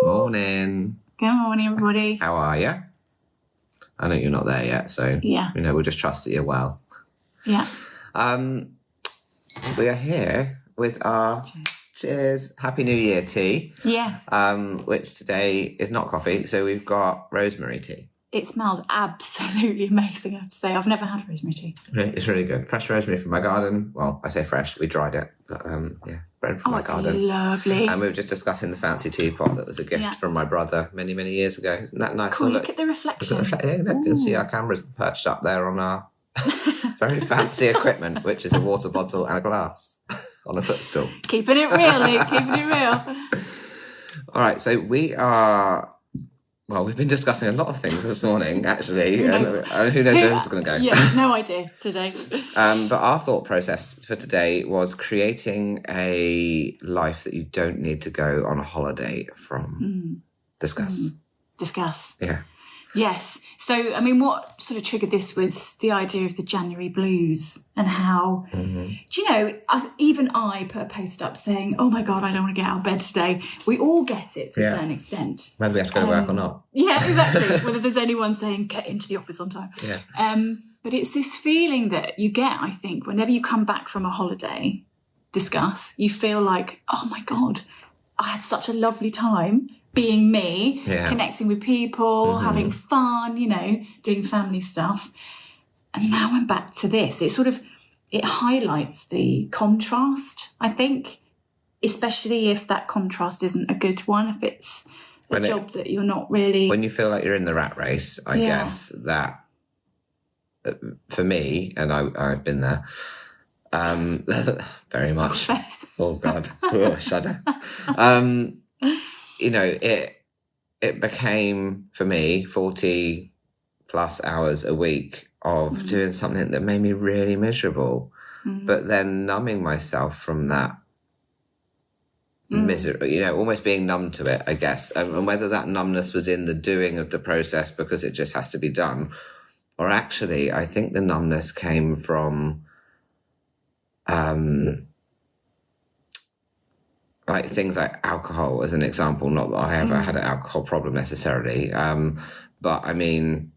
Morning. Good morning, everybody. How are you? I know you're not there yet, so Yeah. we'll just trust that you're well. Yeah. We are here with our cheers, Happy New Year tea. Yes. Which today is not coffee, so we've got rosemary tea. It smells absolutely amazing, I have to say. I've never had rosemary tea. It's really good. Fresh rosemary from my garden. Well, I say fresh, we dried it, but grown from my garden. Oh, it's lovely. And we were just discussing the fancy teapot that was a gift from my brother many, many years ago. Isn't that nice? Cool, look at the reflection. You can see our cameras perched up there on our very fancy equipment, which is a water bottle and a glass on a footstool. Keeping it real, Luke, keeping it real. All right, so we've been discussing a lot of things this morning, actually. Who knows where this is going to go? Yeah, no idea today. But our thought process for today was creating a life that you don't need to go on a holiday from. Discuss. Yeah. Yes. So, I mean, what sort of triggered this was the idea of the January blues and how, do you know, even I put a post up saying, oh my God, I don't want to get out of bed today. We all get it to a certain extent. Whether we have to go to work or not. Yeah, exactly. Whether there's anyone saying, get into the office on time. Yeah. But it's this feeling that you get, I think, whenever you come back from a holiday, you feel like, oh my God, I had such a lovely time. Being me, connecting with people, having fun, doing family stuff. And now I'm back to this. It highlights the contrast, I think, especially if that contrast isn't a good one, if it's a job that you're not really... When you feel like you're in the rat race, I guess that, for me, and I've been there, very much. Oh, God. Oh, shudder. It became, for me, 40 plus hours a week of doing something that made me really miserable, but then numbing myself from that misery, almost being numb to it, I guess. And whether that numbness was in the doing of the process because it just has to be done, or actually, I think the numbness came from... like things like alcohol, as an example. Not that I ever had an alcohol problem necessarily, but I mean,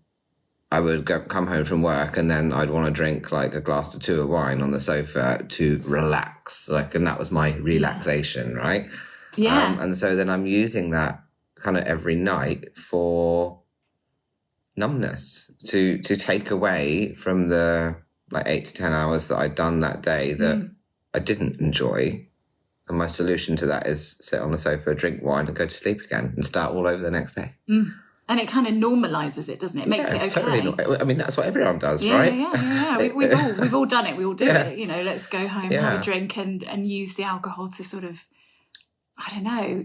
I would come home from work and then I'd want to drink like a glass or two of wine on the sofa to relax, and that was my relaxation, right? Yeah. And so then I'm using that kind of every night for numbness, to take away from the 8 to 10 hours that I'd done that day that I didn't enjoy. And my solution to that is sit on the sofa, drink wine, and go to sleep again, and start all over the next day. And it kind of normalises it, doesn't it? It makes it okay. Totally. I mean, that's what everyone does, right? Yeah. We've all done it. We all do it. Let's go home, have a drink, and use the alcohol to sort of, I don't know,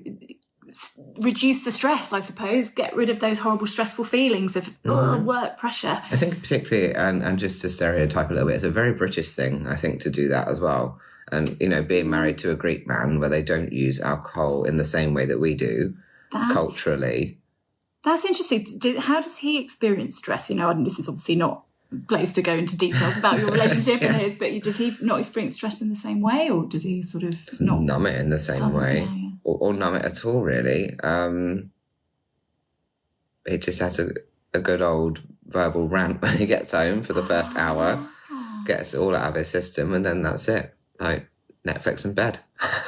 reduce the stress, I suppose. Get rid of those horrible, stressful feelings of work pressure. I think particularly, and just to stereotype a little bit, it's a very British thing, I think, to do that as well. And, being married to a Greek man where they don't use alcohol in the same way that we do, culturally. That's interesting. How does he experience stress? And this is obviously not a place to go into details about your relationship and his, but does he not experience stress in the same way, or does he sort of not numb it in the same way? Yeah. Or numb it at all, really? He just has a good old verbal rant when he gets home for the first hour, gets it all out of his system, and then that's it. Like Netflix and bed.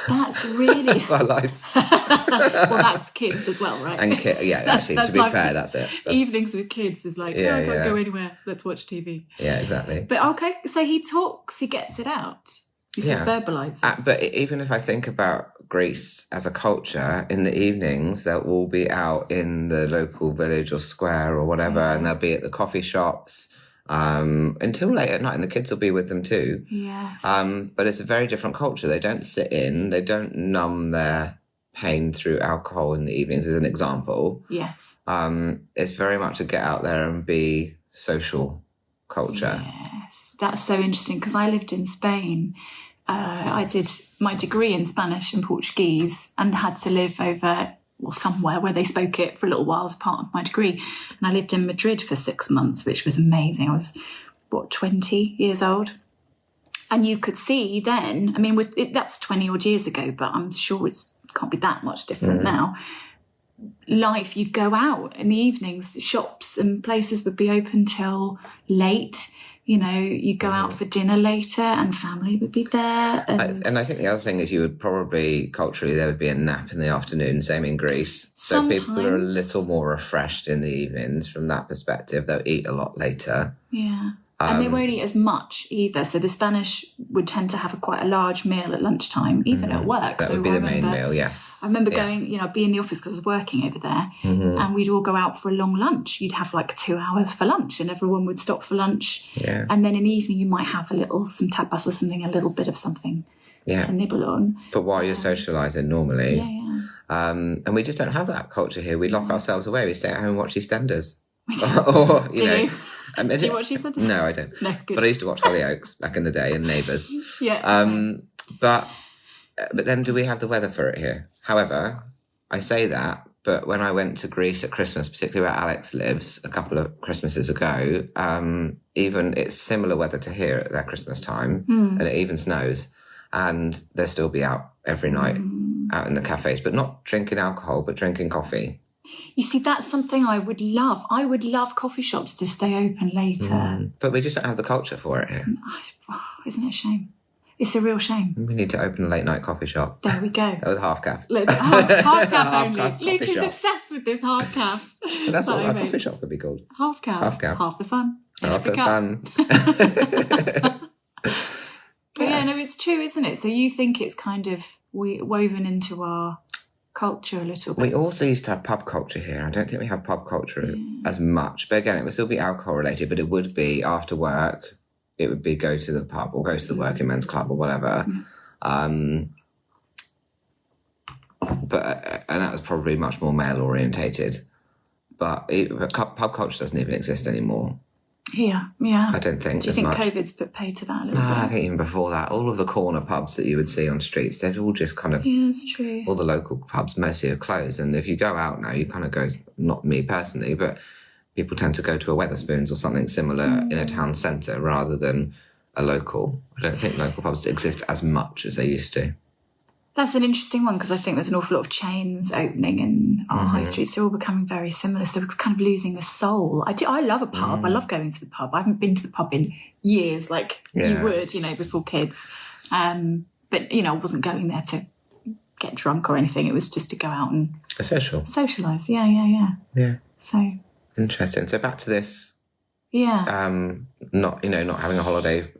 That's really... That's our life. Well, that's kids as well, right? And actually, to be fair, that's it. Evenings with kids is like, I can't go anywhere. Let's watch TV. Yeah, exactly. But okay, so he talks, he gets it out. He sort of verbalises. But even if I think about Greece as a culture, in the evenings, they'll all be out in the local village or square or whatever, and they'll be at the coffee shops until late at night, and the kids will be with them too. Yes. But it's a very different culture. They don't sit in, they don't numb their pain through alcohol in the evenings, as an example. Yes. It's very much a get out there and be social culture. Yes, that's so interesting, because I lived in Spain. I did my degree in Spanish and Portuguese and had to live over somewhere where they spoke it for a little while as part of my degree. And I lived in Madrid for 6 months, which was amazing. I was, 20 years old. And you could see then, I mean, that's 20 odd years ago, but I'm sure it can't be that much different now. life, you'd go out in the evenings, shops and places would be open till late. You know, you go out for dinner later and family would be there. And I think the other thing is you would probably, culturally, there would be a nap in the afternoon, same in Greece. So Sometimes. People are a little more refreshed in the evenings from that perspective. They'll eat a lot later. Yeah. And they won't eat as much either. So the Spanish would tend to have quite a large meal at lunchtime, even at work. That would be the main meal, yes. I remember going, you know, I'd be in the office because I was working over there, and we'd all go out for a long lunch. You'd have like 2 hours for lunch and everyone would stop for lunch. Yeah. And then in the evening you might have some tapas or something, a little bit of something to nibble on. But while you're socialising normally. Yeah. And we just don't have that culture here. We lock ourselves away. We stay at home and watch EastEnders. Or, you know. Do you watch EastEnders? No, I don't. No, good. But I used to watch Hollyoaks back in the day and Neighbours. Yeah. But then do we have the weather for it here? However, I say that, but when I went to Greece at Christmas, particularly where Alex lives a couple of Christmases ago, even it's similar weather to here at their Christmas time, and it even snows, and they'll still be out every night, out in the cafes, but not drinking alcohol, but drinking coffee. You see, that's something I would love. I would love coffee shops to stay open later. But we just don't have the culture for it here. Isn't it a shame? It's a real shame. We need to open a late night coffee shop. There we go. With half caf. Half caf only. Half Luke is shop. obsessed with this half caf. That's what our coffee shop could be called. Half caf. Half caf. Half the fun. Half the fun. But yeah, no, it's true, isn't it? So you think it's kind of woven into our culture a little bit. We also used to have pub culture here. I don't think we have pub culture as much. But again, it would still be alcohol related, but it would be after work. It would be go to the pub or go to the working men's club or whatever. And that was probably much more male orientated. But pub culture doesn't even exist anymore. Yeah. I don't think. Do you think COVID's put paid to that a little bit? I think even before that, all of the corner pubs that you would see on streets, they're all just kind of. Yeah, it's true. All the local pubs mostly are closed, and if you go out now, you kind of go. Not me personally, but people tend to go to a Wetherspoons or something similar in a town centre rather than a local. I don't think local pubs exist as much as they used to. That's an interesting one because I think there's an awful lot of chains opening in our high streets. They're all becoming very similar. So we're kind of losing the soul. I love a pub. I love going to the pub. I haven't been to the pub in years like you would, before kids. But, I wasn't going there to get drunk or anything. It was just to go out and... Socialise. Yeah. So... Interesting. So back to this... Yeah. Not having a holiday,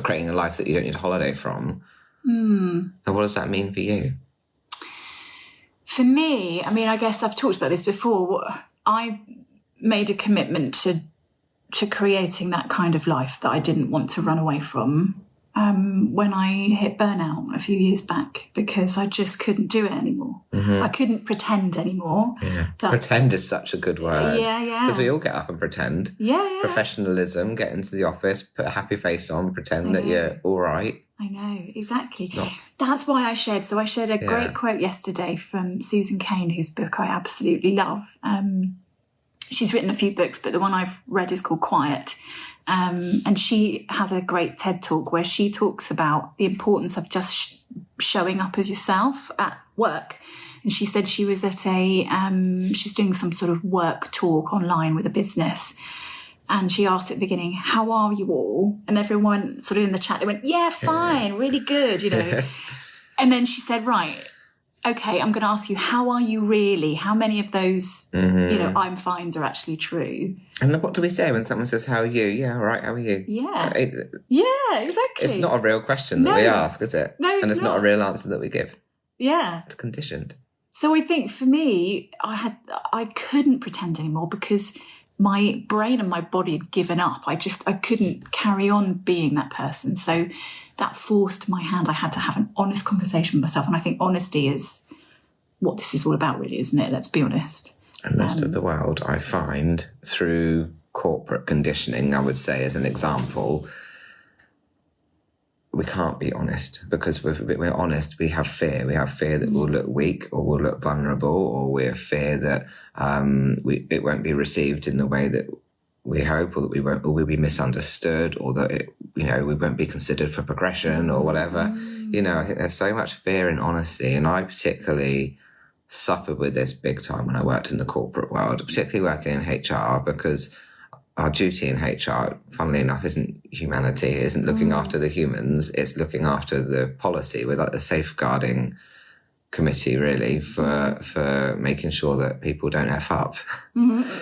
creating a life that you don't need a holiday from... And what does that mean for you? For me, I guess I've talked about this before. I made a commitment to creating that kind of life that I didn't want to run away from when I hit burnout a few years back because I just couldn't do it anymore. I couldn't pretend anymore. Yeah. Pretend is such a good word. Yeah. Because we all get up and pretend. Yeah. Professionalism, get into the office, put a happy face on, pretend that you're all right. I know, exactly. That's why I shared. So I shared a great quote yesterday from Susan Cain, whose book I absolutely love. She's written a few books, but the one I've read is called Quiet. And she has a great TED talk where she talks about the importance of just showing up as yourself at work. And she said she was at she's doing some sort of work talk online with a business. And she asked at the beginning, how are you all? And everyone sort of in the chat, they went, yeah, fine, really good, And then she said, right, okay, I'm going to ask you, how are you really? How many of those, I'm fines are actually true? And what do we say when someone says, how are you? Yeah, all right, how are you? Yeah. Yeah, exactly. It's not a real question that we ask, is it? No, and it's not a real answer that we give. Yeah. It's conditioned. So I think for me, I couldn't pretend anymore because my brain and my body had given up. I couldn't carry on being that person. So that forced my hand. I had to have an honest conversation with myself. And I think honesty is what this is all about, really, isn't it? Let's be honest. And most of the world, I find, through corporate conditioning, I would say, as an example, we can't be honest because if we're honest, we have fear. We have fear that we'll look weak or we'll look vulnerable, or we have fear that it won't be received in the way that we hope, or that we'll be misunderstood, or that we won't be considered for progression or whatever. I think there's so much fear in honesty, and I particularly suffered with this big time when I worked in the corporate world, particularly working in HR, because our duty in HR, funnily enough, isn't humanity, isn't looking after the humans, it's looking after the policy. We're like the safeguarding committee, really, for making sure that people don't F up.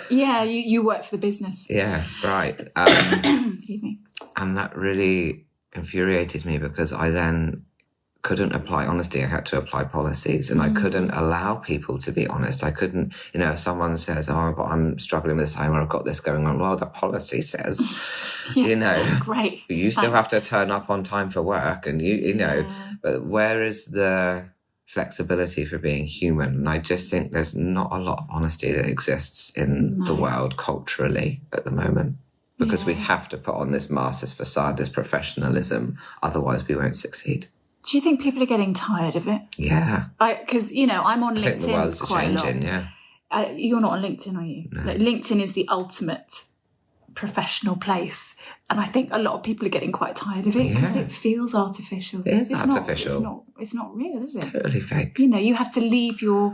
Yeah, you work for the business. Yeah, right. Excuse me. And that really infuriated me, because I then couldn't apply honesty. I had to apply policies, and I couldn't allow people to be honest. I couldn't, if someone says, oh, but I'm struggling with this time, or I've got this going on. Well, the policy says, great. You still have to turn up on time for work, and you know, but where is the flexibility for being human? And I just think there's not a lot of honesty that exists in the world culturally at the moment, because we have to put on this mask, this facade, this professionalism. Otherwise we won't succeed. Do you think people are getting tired of it? Yeah. Because, I'm on LinkedIn. I think the world's quite changing, a lot. You're not on LinkedIn, are you? No. Like, LinkedIn is the ultimate professional place. And I think a lot of people are getting quite tired of it, because it feels artificial. It is artificial. It's not real, is it? Totally fake. You have to leave your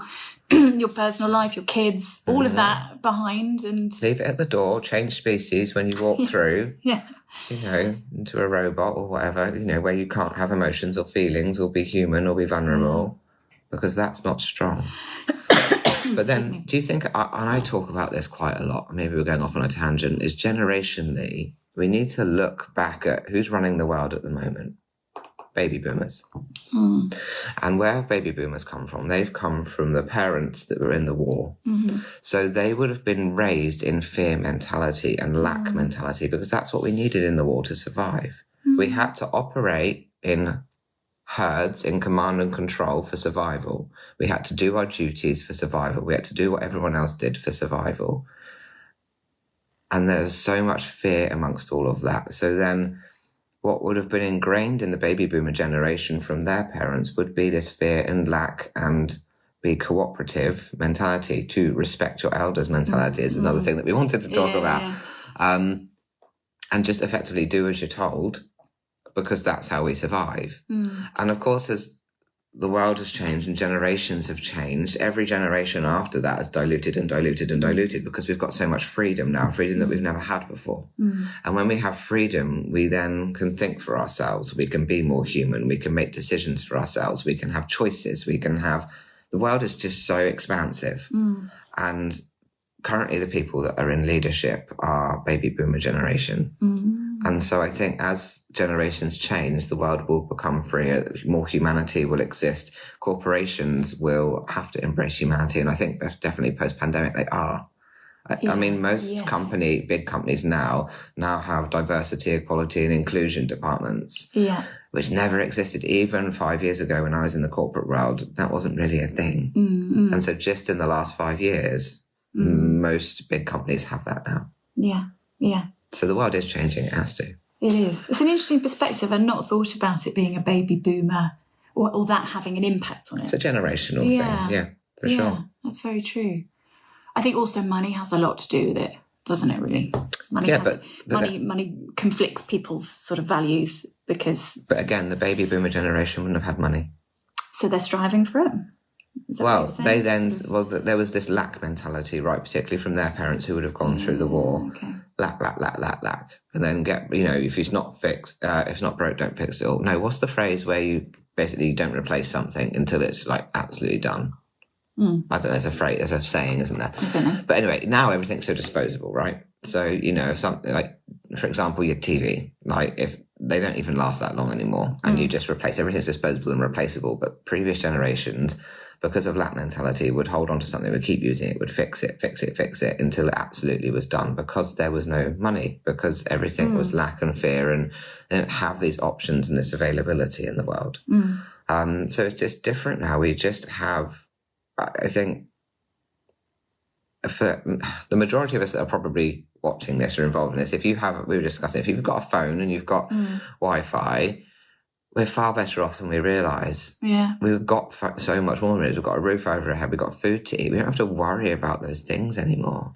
your personal life, your kids, all of that behind, and leave it at the door, change species when you walk through. Yeah. Into a robot or whatever, where you can't have emotions or feelings or be human or be vulnerable, because that's not strong. But then, do you think, and I talk about this quite a lot, maybe we're going off on a tangent, is generationally, we need to look back at who's running the world at the moment. Baby boomers. And where have baby boomers come from? They've come from the parents that were in the war. So they would have been raised in fear mentality and lack mentality, because that's what we needed in the war to survive. We had to operate in herds, in command and control for survival. We had to do our duties for survival. We had to do what everyone else did for survival. And there's so much fear amongst all of that. So then what would have been ingrained in the baby boomer generation from their parents would be this fear and lack and be cooperative mentality, to respect your elders mentality is another thing that we wanted to talk about. And just effectively do as you're told, because that's how we survive. And of course, as the world has changed and generations have changed, every generation after that has diluted and diluted and diluted, because we've got so much freedom now, freedom that we've never had before. And when we have freedom, we then can think for ourselves. We can be more human. We can make decisions for ourselves. We can have choices. The world is just so expansive. And currently the people that are in leadership are baby boomer generation. And so I think as generations change, the world will become freer, more humanity will exist, corporations will have to embrace humanity, and I think definitely post-pandemic they are. I mean, most big companies now have diversity, equality and inclusion departments, which never existed. Even 5 years ago when I was in the corporate world, that wasn't really a thing. And so just in the last 5 years, most big companies have that now. So the world is changing, it has to. It is. It's an interesting perspective. I've not thought about it being a baby boomer or that having an impact on it. It's a generational thing, for sure. That's very true. I think also money has a lot to do with it, doesn't it, really? Money conflicts people's sort of values, because... But again, the baby boomer generation wouldn't have had money. So they're striving for it. There was this lack mentality, right, particularly from their parents who would have gone through the war. Lack. And then if it's not fixed, if it's not broke, don't fix it. Or no, what's the phrase where you basically don't replace something until it's like absolutely done? I don't know, there's a saying, isn't there? I don't know. But anyway, now everything's so disposable, right? So, something like, for example, your TV, like if they don't even last that long anymore and you just replace, everything's disposable and replaceable. But previous generations, because of lack mentality, would hold on to something, would keep using it, would fix it until it absolutely was done, because there was no money, because everything was lack and fear, and they didn't have these options and this availability in the world. So it's just different now. We just have, I think, for the majority of us that are probably watching this or involved in this, we were discussing, if you've got a phone and you've got Wi-Fi, we're far better off than we realise. We've got so much more. We've got a roof over our head. We've got food to eat. We don't have to worry about those things anymore.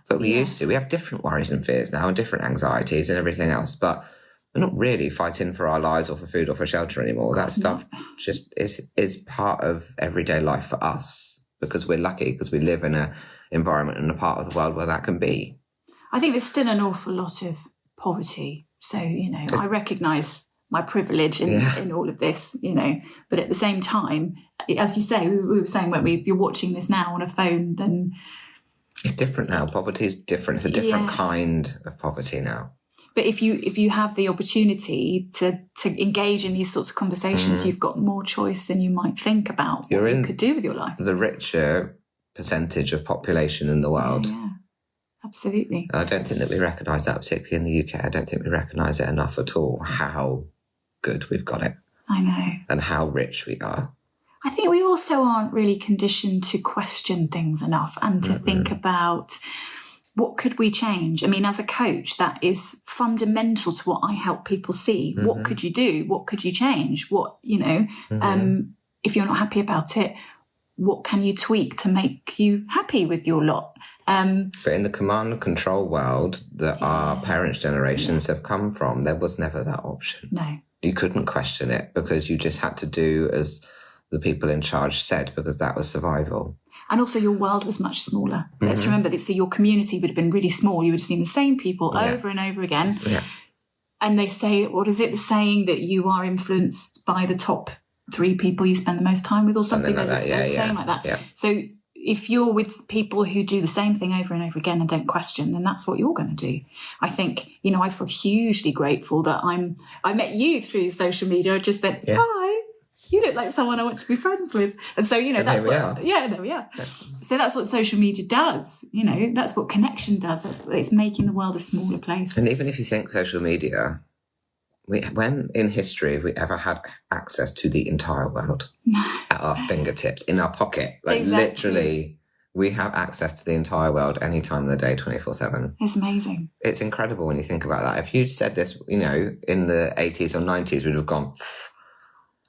But we used to. We have different worries and fears now, and different anxieties and everything else. But we're not really fighting for our lives or for food or for shelter anymore. That stuff just is part of everyday life for us, because we're lucky, because we live in an environment and a part of the world where that can be. I think there's still an awful lot of poverty. So, I recognise my privilege in all of this, but at the same time, as you say, we were saying, if you're watching this now on a phone, then... It's different now. Poverty is different. It's a different kind of poverty now. But if you have the opportunity to engage in these sorts of conversations, you've got more choice than you might think about what you could do with your life. The richer percentage of population in the world. Yeah, absolutely. I don't think that we recognise that, particularly in the UK. I don't think we recognise it enough at all, how good we've got it. I know. And how rich we are. I think we also aren't really conditioned to question things enough and to think about... what could we change? I mean, as a coach, that is fundamental to what I help people see. What could you do? What could you change? What, if you're not happy about it, what can you tweak to make you happy with your lot? But in the command and control world that our parents' generations have come from, there was never that option. No. You couldn't question it because you just had to do as the people in charge said, because that was survival. And also your world was much smaller. Let's remember that. So your community would have been really small. You would have seen the same people over and over again. Yeah. And they say, what is it? The saying that you are influenced by the top 3 people you spend the most time with or something. Like There's a saying like that. Yeah. So if you're with people who do the same thing over and over again and don't question, then that's what you're going to do. I think, I feel hugely grateful that I met you through social media. I just went, hi. You look like someone I want to be friends with. And so, that's what... Yeah, there we are. Yeah. So that's what social media does. That's what connection does. It's making the world a smaller place. And even if you think social media, when in history have we ever had access to the entire world at our fingertips, in our pocket? Literally, we have access to the entire world any time of the day, 24/7. It's amazing. It's incredible when you think about that. If you'd said this, in the 80s or 90s, we'd have gone...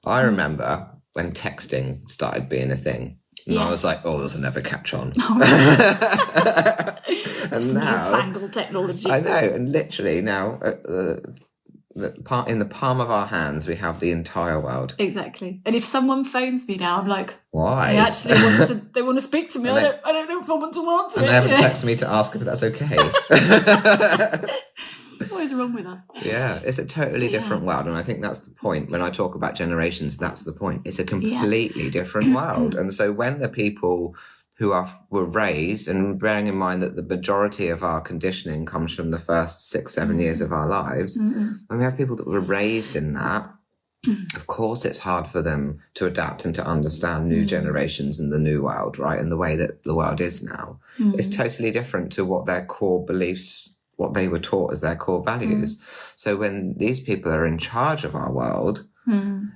I remember when texting started being a thing. And I was like, this will never catch on. And now... newfangled technology. I know. And literally now, in the palm of our hands, we have the entire world. Exactly. And if someone phones me now, I'm like... Why? They actually want to speak to me. I don't know if I want to answer and they haven't texted me to ask if that's okay. What is wrong with us? Yeah, it's a totally different world. And I think that's the point. When I talk about generations, that's the point. It's a completely different world. And so when the people who were raised, and bearing in mind that the majority of our conditioning comes from the first 6-7 years of our lives, when we have people that were raised in that, of course it's hard for them to adapt and to understand new generations and the new world, right? And the way that the world is now is totally different to what their core beliefs, what they were taught as their core values. So when these people are in charge of our world,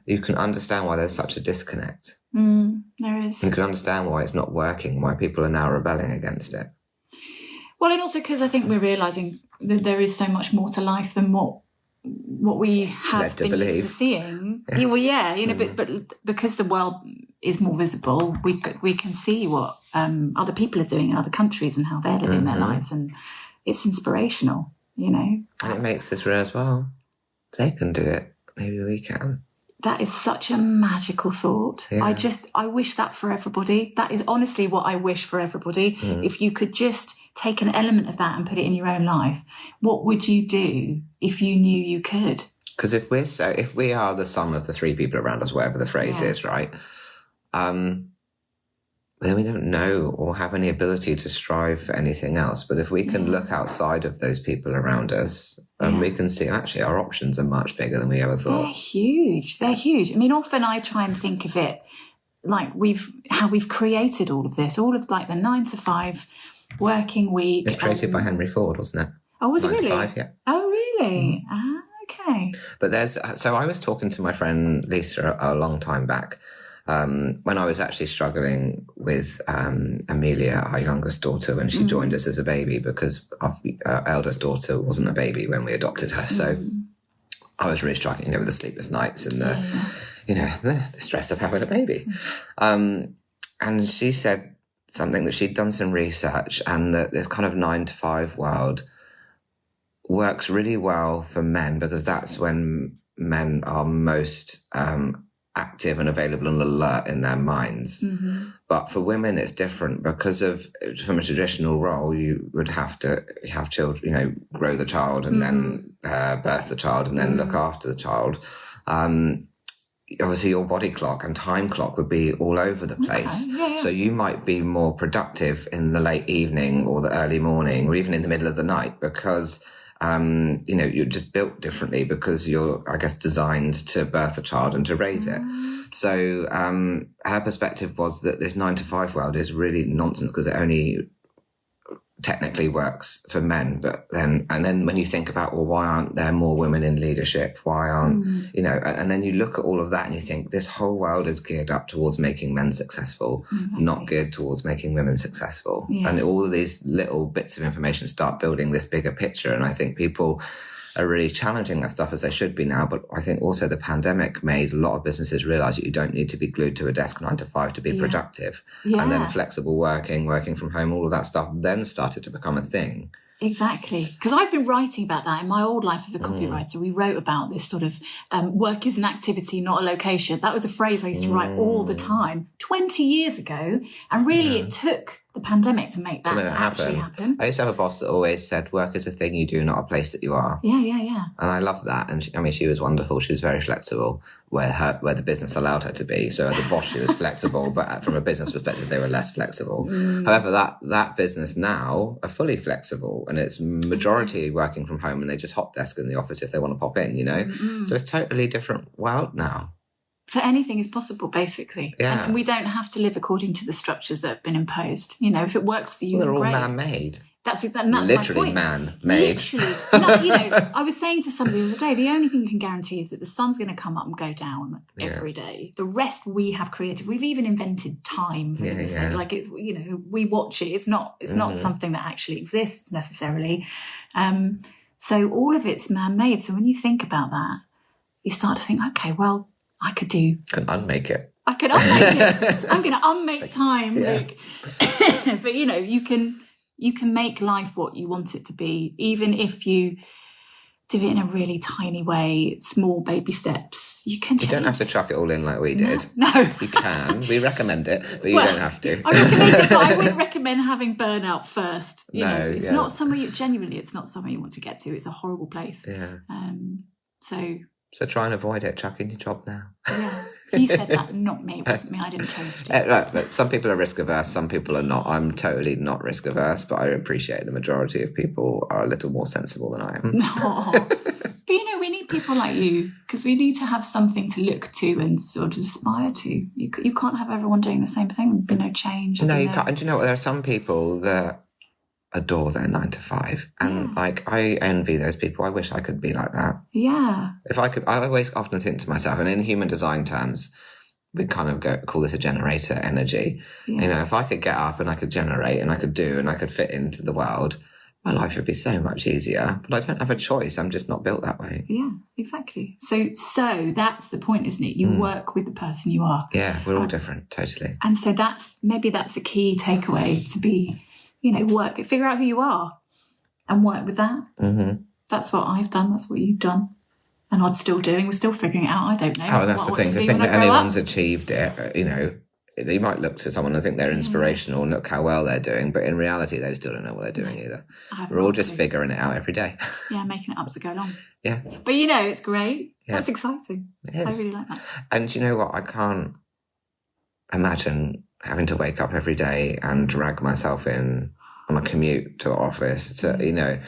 you can understand why there's such a disconnect. There is. You can understand why it's not working, why people are now rebelling against it. Well, and also because I think we're realising that there is so much more to life than what we have been used to seeing. But because the world is more visible, we can see what other people are doing in other countries and how they're living their lives, and it's inspirational, And it makes us realize, well, if they can do it, maybe we can. That is such a magical thought. Yeah. I wish that for everybody. That is honestly what I wish for everybody. If you could just take an element of that and put it in your own life, what would you do if you knew you could? Because if we are the sum of the 3 people around us, whatever the phrase is, right? Then we don't know or have any ability to strive for anything else. But if we can look outside of those people around us, we can see actually our options are much bigger than we ever thought. They're huge. I mean, often I try and think of it like how we've created all of this, all of like the 9 to 5 working week. It's created by Henry Ford, wasn't it? Oh, was it really? 9 to 5, yeah. Oh, really? Okay. But so I was talking to my friend Lisa a long time back, when I was actually struggling with Amelia, our youngest daughter, when she joined us as a baby, because our eldest daughter wasn't a baby when we adopted her. So I was really struggling with the sleepless nights and the stress of having a baby. And she said something that she'd done some research, and that this kind of 9 to 5 world works really well for men, because that's when men are most active and available and alert in their minds. Mm-hmm. But for women, it's different because from a traditional role, you would have to have children, grow the child and then birth the child and then look after the child. Obviously your body clock and time clock would be all over the place. Okay. Yeah. So you might be more productive in the late evening or the early morning or even in the middle of the night because, you're just built differently because you're, I guess, designed to birth a child and to raise it. So her perspective was that this 9-to-5 world is really nonsense because it only technically works for men, but then when you think about, well, why aren't there more women in leadership? Why aren't, and then you look at all of that and you think this whole world is geared up towards making men successful, not geared towards making women successful. Yes. And all of these little bits of information start building this bigger picture. And I think people are really challenging that stuff as they should be now. But I think also the pandemic made a lot of businesses realize that you don't need to be glued to a desk 9 to 5 to be productive. And then flexible working from home, all of that stuff then started to become a thing. Exactly. Because I've been writing about that in my old life as a copywriter. We wrote about this sort of work is an activity, not a location. That was a phrase I used to write all the time 20 years ago. And really it took the pandemic to make that actually happen. I used to have a boss that always said, work is a thing you do, not a place that you are. Yeah. And I love that. And she was wonderful. She was very flexible where the business allowed her to be. So as a boss, she was flexible, but from a business perspective, they were less flexible. However, that business now are fully flexible and it's majority working from home and they just hot desk in the office if they want to pop in, So it's totally different world now. So anything is possible, basically. Yeah. And we don't have to live according to the structures that have been imposed. If it works for you, they're all great. Man-made. That's literally my point. Man-made. Literally. I was saying to somebody the other day, the only thing you can guarantee is that the sun's going to come up and go down every day. The rest we have created. We've even invented time, for goodness sake. Like it's, we watch it. It's not something that actually exists necessarily. So all of it's man-made. So when you think about that, you start to think, okay, well, I could unmake it. I could unmake it. I'm going to unmake time, Luke. But you can make life what you want it to be, even if you do it in a really tiny way, small baby steps. You can. You don't have to chuck it all in like we did. No. You can. We recommend it, but you don't have to. I recommend it, but I wouldn't recommend having burnout first. It's not somewhere it's not somewhere you want to get to. It's a horrible place. Yeah. So try and avoid it. Chuck in your job now. Yeah, he said that, not me. It wasn't me. I didn't toast it. Right, some people are risk averse. Some people are not. I'm totally not risk averse, but I appreciate the majority of people are a little more sensible than I am. No. But we need people like you because we need to have something to look to and sort of aspire to. You can't have everyone doing the same thing. There'd be no change. No, you can't. And do you know what? There are some people that adore their 9 to 5 and I envy those people. I wish I could be like that. If I could, I always often think to myself, and in human design terms we kind of call this a generator energy. If I could get up and I could generate and I could do and I could fit into the world, my life would be so much easier, but I don't have a choice. I'm just not built that way. Yeah, exactly. So that's the point, isn't it? You work with the person you are. Yeah, we're all different, totally. And so that's a key takeaway to be, figure out who you are and work with that. That's what I've done. That's what you've done. And I'm still doing. We're still figuring it out. I don't know. Oh, that's the thing. To think that anyone's achieved it, you might look to someone and think they're inspirational and look how well they're doing, but in reality, they still don't know what they're doing either. We're all just figuring it out every day. Yeah, making it up as we go along. Yeah. But it's great. Yeah. That's exciting. It is. I really like that. And you know what? I can't imagine having to wake up every day and drag myself in on a commute to an office to,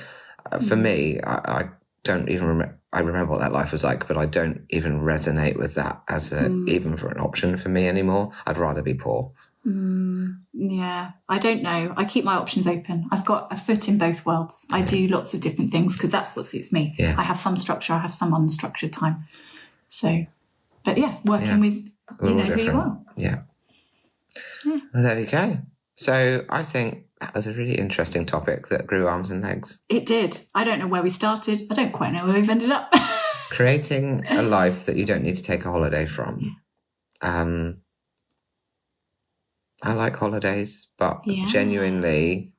for me, I don't even remember. I remember what that life was like, but I don't even resonate with that as even for an option for me anymore. I'd rather be poor. Yeah, I don't know. I keep my options open. I've got a foot in both worlds. I do lots of different things because that's what suits me. Yeah. I have some structure. I have some unstructured time. So, but working with, who you are. Yeah. Well, there we go. So I think that was a really interesting topic that grew arms and legs. It did. I don't know where we started. I don't quite know where we've ended up. Creating a life that you don't need to take a holiday from. Yeah. I like holidays, but genuinely,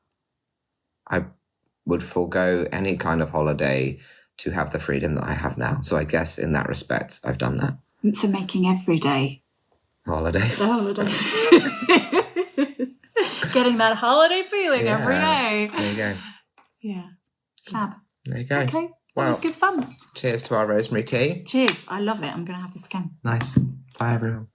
I would forego any kind of holiday to have the freedom that I have now. So I guess in that respect, I've done that. So making every day holiday. a holiday. Getting that holiday feeling every day. There you go. Yeah. Fab. There you go. Okay. Well, it was good fun. Cheers to our rosemary tea. Cheers. I love it. I'm going to have this again. Nice. Bye, everyone.